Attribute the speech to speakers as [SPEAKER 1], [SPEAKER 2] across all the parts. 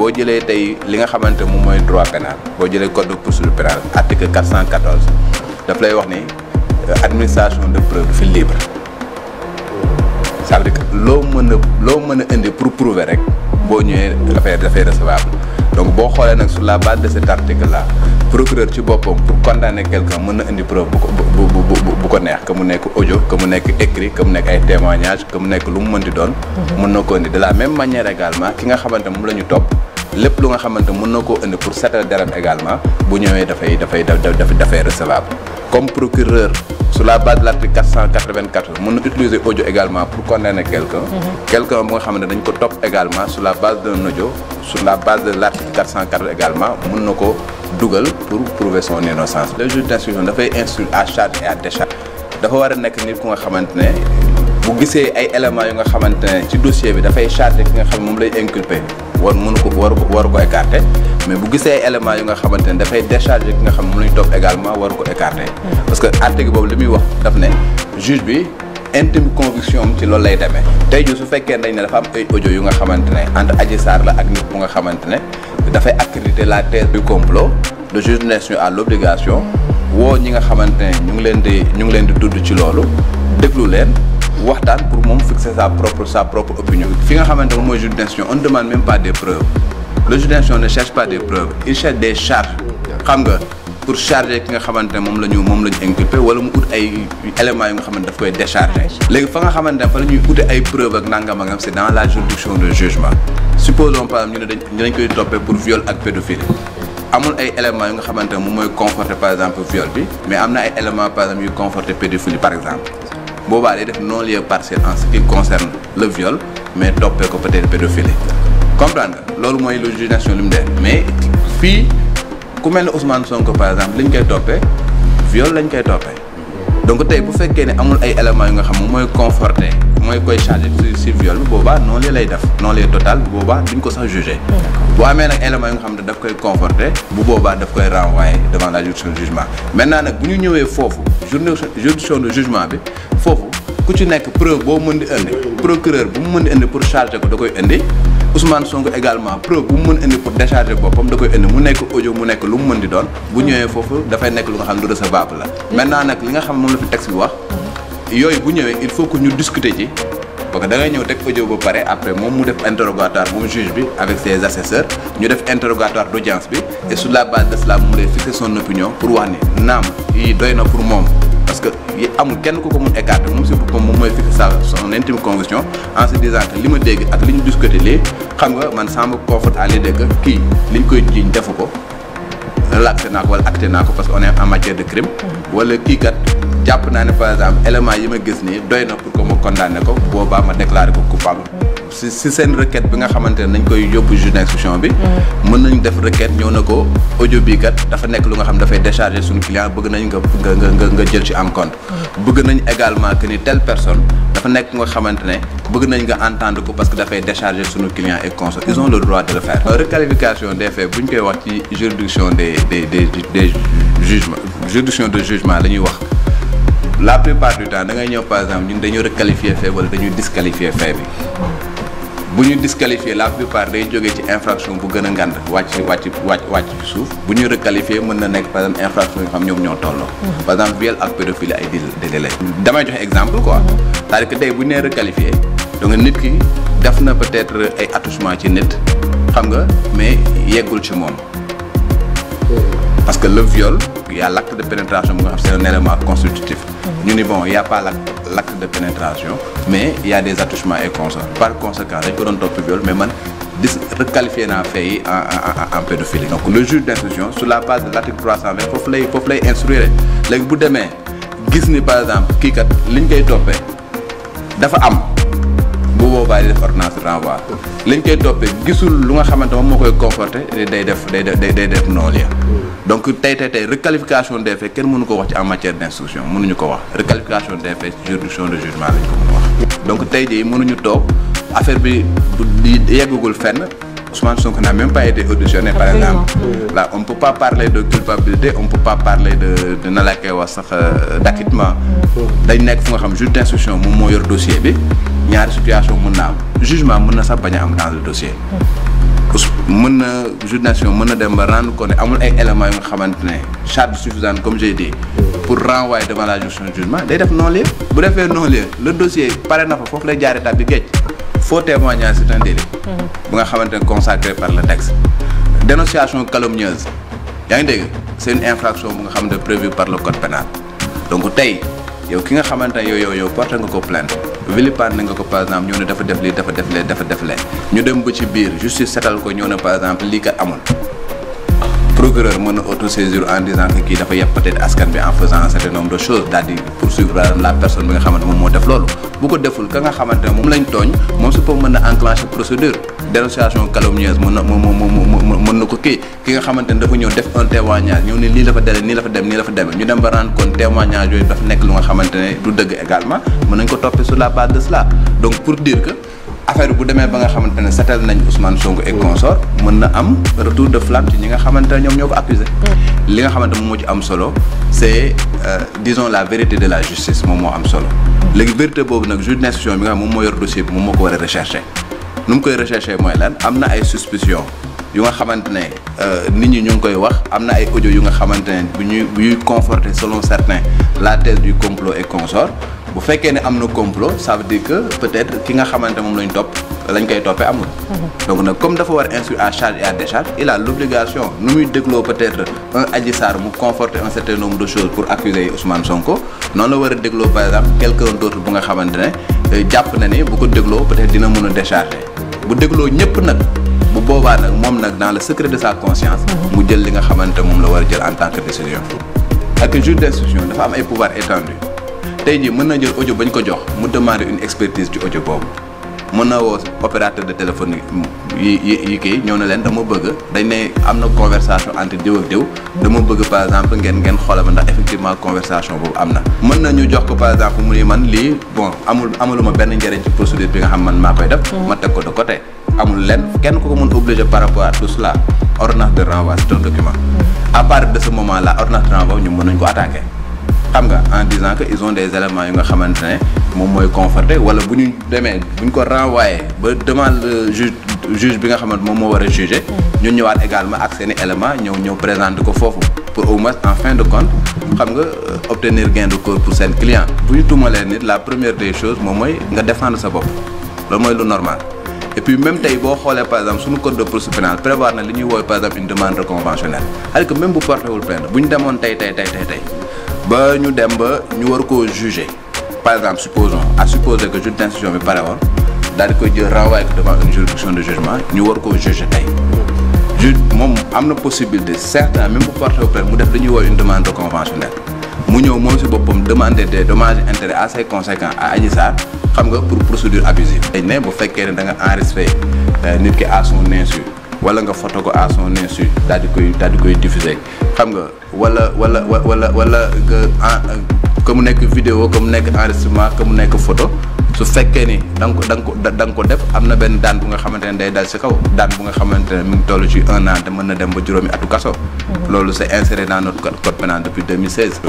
[SPEAKER 1] boo jëlee tey li nga xamante moom mooy droit pénal boo jëlee code de procédure pénale article 414 daf lay wax ni administration de preuve fi libre ça veut dire que loo mën a indi pour prouver rek boo ñëwee dafay recevable donc boo xoolee nag sur la base de cet article là procureur ci boppam pour condamner quelqu'un mën na indi preuve bu ko neex que mu nekk audio que mu nekk écrit que mu nekk ay témoignages que mu nekk lu mu mënti doon. mën na ko indi de la même manière également ki nga xamante moom la ñu topp lépp lu nga xamante mën na koo indi pour seetal deram également bu ñëwee dafay recevable comme procureur sur la base de l'article 494 mën na utiliser audio également pour condamner quelqu'un bu nga xamante dañ ko topp également sur la base d'un audio sur la base de l'article 404 également mën na ko dugal pour prouver son innocence. Le juge d'instruction dafay instruire à charge et à décharge dafa war a nekk nit ku nga xamante ne bu gisee ay éléments yu nga xamante ne ci dossier bi dafay charger ki nga xam ne moom lay inculper waru ko écarter mais bu gisee ay éléments yu nga xamante ne dafay décharger ki nga xam ne moom la ñu topp également waru ko écarter. parce que article boobu li muy wax daf ne juge bi intime conviction am ci loolu lay demee tey jii su fekkee dañ ne dafa am ay audio yu nga xamante ne entre Adji Sarr la ak nit bu nga xamante ne dafay accréditer la thèse du complot le juge d'instruction a l'obligation woo ñi nga xamante ne ñu ngi leen di tudd ci loolu déglu leen waxtaan pour moom fixer sa propre opinion. fi nga xamante ne mooy juge d'instruction on ne demande même pas des preuves le juge d'instruction ne cherche pas des preuves il cherche des charges xam nga pour charger ki nga xamante ne moom la ñu inculpé wala mu ut ay éléments yu nga xamante daf koy décharger. léegi fa nga xamante ne fa la ñuy ute ay preuves ak nangam c'est dans la juridiction de jugement supposons par exemple ñu ne dañ koy toppee pour viol ak pédophilie amul ay éléments yu nga xamante ne moom mooy conforter par exemple viol bi mais am na ay éléments par exemple yu conforter pédophilie par exemple boobaa day def non-lieu partiel en ce qui concerne le viol mais toppee ko peut-être pédophilie comprendre nga loolu mooy le juge d'instruction li mu def mais fii ku mel ne Ousmane Sonko par exemple liñ koy toppee viol lañ koy toppee donc tey bu fekkee ne amul ay éléments yu nga xam moom mooy conforter mooy koy charger ci viol bi boobaa non-lieu lay def non-lieu total bu boobaa duñ ko sax juger bu amee nag éléments yu nga xam ne daf koy conforter bu boobaa daf koy renvoyer devant la juridiction de jugement maintenant nag bu ñu ñëwee foofu juridiction de jugement bi foofu ku ci nekk preuve boo mën di indi procureur bu mu mën di indi pour charger ko da koy indi Ousmane Sonko également preuve bu mu mën indi pour décharger boppam da koy indi mu nekk audio mu nekk lu mu mën di doon bu ñëwee foofu dafay nekk lu nga xam ne du recevable la maintenant nag li nga xam moom la fi texte bi wax yooyu bu ñëwee il faut que ñu discuter ci parce que da ngay ñëw teg audio ba pare après moom mu def interrogatoire moom juge bi avec ses assesseurs ñu def interrogatoire d'audience bi et sur la base de cela mu lay fixer son opinion pour wax ni naam yi doy na pour moom parce que amul kenn ku ko mun écarter moom si boppam moom mooy fixer son intime conviction en se disant que li ma dégg ak li ñu discuter lii xam nga man ça me conforte à l'idée que kii liñ koy jiiñ defu ko relaxé naa ko wala acté naa ko parce que on est en matière de crime wala kii kat jàpp naa ne par exemple éléments yi ma gis nii doy na pour que ma condamné ko boobaa ma déclaré ko coupable si seen requête bi nga xamante ne nañ koy yóbbu juge d'instruction bi mën nañ def requête ñëw na ko audio bii kat dafa nekk lu nga xam dafay décharger suñu client bëgg nañ nga jël ci en compte bëgg nañ également que ni telle personne dafa nekk nga xamante ne bëgg nañ nga entendre ko parce que dafay décharger suñu client et consort ils ont le droit de le faire requalification des faits bu ñu koy wax ci juridiction des jugements juridiction de jugement la ñuy wax la plupart du temps da ngay ñëw par exemple ñun dañu requalifier fait wala dañuy disqualifier fait bi bu ñu disqualifier la plupart day jógee ci infraction bu gën a ngand wàcc ci suuf bu ñu requalifier mën na nekk par exemple infraction yoo xam ñoom ñoo tolloo par exemple viol ak pédophilie ay délai damay joxe exemple quoi c'est-à-dire que tey bu ñu nee requalifier donc nit ki def na peut-être ay attouchement ci nit xam nga mais yeggul ci moom parce que le viol il y a l'acte de pénétration bu nga xam c'est un élément constitutif ñu ni bon il y a pas l'acte de pénétration mais il y a des attouchements et consorts par conséquent dañ ko doon topp viol mais man requalifié naa fait yi en pédophilie donc le juge d'instruction sur la base de l'article 320 foofu lay instruire léegi bu demee gis ni par exemple kii kat liñ koy toppee dafa am bu boobaa di def ordonnance de renvoi liñ koy toppee gisul lu nga xamante moom moo koy conforter day def non-lieu donc tey requalification des faits kenn mënu ko wax ci en matière d'instruction mënuñu ko wax requalification des faits juridiction de jugement lañ ko mën a wax donc tey jii mënuñu toog affaire bi di yeggagul fenn Ousmane Sonko n'a même pas été auditionné par exemple là on peut pas parler de culpabilité on peut pas parler de na la koy wax sax d'acquittement dañ nekk fu nga xam juge d'instruction moom moo yor dossier bi ñaari situation mën na am jugement mën na sax bañ a am dans le dossier mën na juridiction mën na dem ba rendre compte amul ay éléments yu nga xamante ne charge suffisante comme j'ai dit pour renvoyer devant la juridiction de jugement day def non-lieu bu defee non-lieu le dossier pare na fa foofu lay jaaree tàbbi géej faux témoignage c'est un délit bu nga xamante ne consacré par le texte dénonciation calomnieuse yaa ngi dégg c'est une infraction bu nga xamante ne prévue par le code pénal donc tey yow ki nga xamante ne yow porté nga ko plainte vilipande nga ko par exemple ñëw ne dafa def lii dafa def lee ñu dem ba ci biir justice setal ko ñëw ne par exemple lii kat amul procureur mën na autosaisir en disant que kii dafa yeb peut-être askan bi en faisant un certain nombre de choses daal di poursuivre la personne bi nga xamante moom moo def loolu bu ko deful ka nga xamante ne moom lañ tooñ moom su ko mën na enclencher procédure dénonciation calomnieuse mën na ko kii ki nga xamante ne dafa ñëw def un témoignage ñëw ne lii la fa dele nii la fa demee ñu dem ba rendre compte témoignage yooyu dafa nekk lu nga xamante ne du dëgg également mën nañ ko toppee sur la base de cela donc pour dire que affaire bu demee ba nga xamante ne setal nañ Ousmane Sonko et consort mën na am retour de flamme ci ñi nga xamante ne ñoom ñoo ko accusé li nga xamante moom moo ci am solo c'est disons la vérité de la justice moom moo am solo léegi vérité boobu nag juge d'instruction bi nga xam moom moo yor dossier bi moom moo ko war a rechercher nu mu koy rechercher mooy lan am na ay suspicion yu nga xamante ne nit ñi ñu ngi koy wax am na ay audio yu nga xamante ne buy conforter selon certains la thèse du complot et consort bu fekkee ne am na complot ça veut dire que peut-être ki nga xamante moom lañ topp lañ koy toppee amul. donc nag comme dafa war instruire à charge et à décharge il a l'obligation nu muy dégloo peut-être un Adji Sarr mu conforter un certain nombre de choses pour accuser Ousmane Sonko noonu la war a dégloo par exemple quelqu'un d'autre bu nga xamante ne jàpp na ni bu ko dégloo peut-être dina mën a décharger bu dégloo ñëpp nag bu boobaa nag moom nag dans le secret de sa conscience. mu jël li nga xamante moom la war a jël en tant que décision. ak juge d'instruction dafa am ay pouvoir étendu tey jii mën na jël audio bañ ko jox mu demander une expertise ci audio boobu mën na woo opérateur de téléphone yi kii ñëw na leen dama bëgg dañ ne am na conversation entre diw ak diw dama bëgg par exemple ngeen xoolal ma ndax effectivement conversation boobu am na. mën na ñu jox ko par exemple mu ni man lii bon amuluma benn njëriñ ci procédure bi nga xam man maa koy def. ma teg ko de côté amul lenn kenn ku ko mën obligé par rapport à tout cela ordonnance de renvoi c'est un document. à partir de ce moment là ordonnance de renvoi ñu mën nañ ko attaquer. xam nga en disant que ils ont des éléments yu nga xamante ne moom mooy conforté wala bu ñu demee bu ñu ko renvoyé ba demande juge bi nga xamante moom moo war a juger ñu ñëwaat également ak seen i éléments ñëw présenter ko foofu pour au moins en fin de compte xam nga obtenir gain de cause pour seen client bu ñu tuumalee nit la première des choses moom mooy nga défendre sa bopp loolu mooy lu normal et puis même tey boo xoolee par exemple suñu code de procédure pénale prévoir na li ñuy woowee par exemple une demande reconventionnelle c'est-à-dire que même bu porté wul plainte bu ñu demoon tey ba ñu dem ba ñu war koo juger par exemple supposer que juge d'instruction bi pare woon daal di koy jël renvoyer ko devant une juridiction de jugement ñu war koo juger tey juge moom am na possibilité certain même bu porté wu plainte mu def li ñuy woowee une demande reconventionnelle mu ñëw moom si boppam demander des dommages et intérêts assez conséquents à Adji Sarr xam nga pour procédure abusive. dañ ne bu fekkee ne da nga enregistré nit ki à son insu wala nga photo ko à son insu daal di koy diffuser xam nga wala nga que mu nekk vidéo que mu nekk enregistrement que mu nekk photo su fekkee ni da nga ko def am na benn daan bu nga xamante ne day dal ci kaw daan bu nga xamante ne mi ngi toll ci 1 an te mën na dem ba juróomi atu kaso. loolu c'est inséré dans notre code pénal depuis 2016.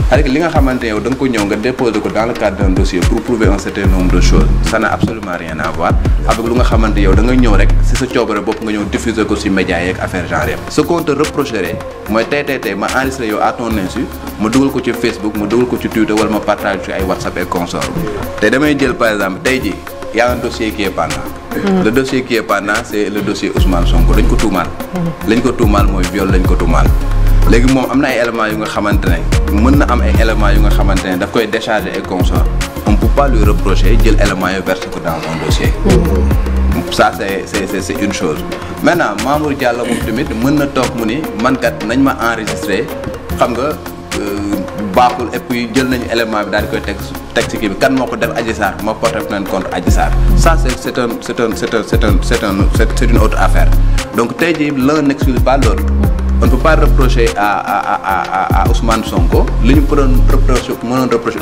[SPEAKER 1] c'est-à-dire que li nga xamante ne yow da nga ko ñëw nga déposer ko dans le cadre d'un dossier pour prouver un certain nombre de choses ça n'a absolument rien à voir avec lu nga xamante yow da nga ñëw rek ci sa coobare bopp nga ñëw diffuser ko ci médias yeeg affaire genre yëpp. ce qu'on te reprocherait mooy tey ma enregistré yow à ton insu ma dugal ko ci Facebook ma dugal ko ci Twitter wala ma partage ci ay WhatsApp et consorts te damay jël par exemple tey jii y a un dossier qui est pendant. Le dossier qui est pendant c'est le dossier Ousmane Sonko dañ ko tuumaal. lañ ko tuumaal mooy viol lañ ko tuumaal. léegi moom am na ay éléments yu nga xamante ne mën na am ay éléments yu nga xamante ne daf koy décharger et consort on peut pas lui reprocher jël éléments yu verser ko dans un dossier. ça c'est une chose. maintenant Mamour Diallo moom tamit mën na toog mu ni man kat nañ ma enregistrer xam nga baaxul et puis jël nañu élément bi daal di koy teg ci kii bi kan moo ko def Adji Sarr moo porté plainte contre Adji Sarr. ça c'est une autre affaire donc tey jii l'un n'exclut pas l'autre. on ne peut pas reprocher à Ousmane Sonko li ñu mënoon reprocher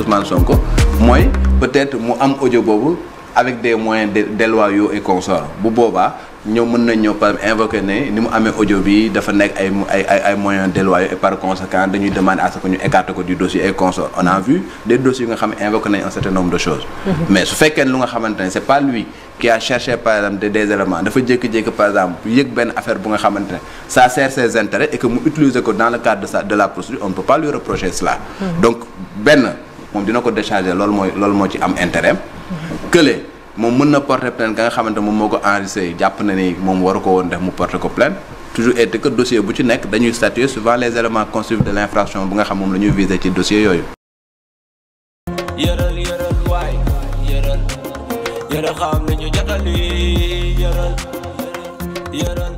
[SPEAKER 1] Ousmane Sonko mooy peut-être mu am audio boobu avec des moyens déloyaux et consorts bu boobaa ñoom mën nañ ñëw par invoquer ne ni mu amee audio bi dafa nekk ay moyens déloyaux et par conséquent dañuy demander à ce que ñu écarte ko du dossier et consort. On a vu des dossiers yu nga xam ne invoqué nañ un certain nombre de choses. Mais su fekkee lu nga xamante ne c'est pas lui qui a cherché par exemple des éléments dafa jékki-jékki par exemple yëg benn affaire bu nga xamante ne ça sert ses intérêts et que mu utiliser ko dans le cadre de la procédure on ne peut pas lui reprocher cela. Donc benn moom dina ko décharger loolu moo ci am intérêt kële moom mën na porter plainte ka nga xamante moom moo ko enregistré jàpp na ni moom waru ko woon def mu porter ko plainte toujours est que dossier bu ci nekk dañuy statuer suivant les éléments constitutifs de l'infraction bu nga xam moom la ñuy viser ci dossier yooyu.
[SPEAKER 2] yëral xam nañu jotali yëral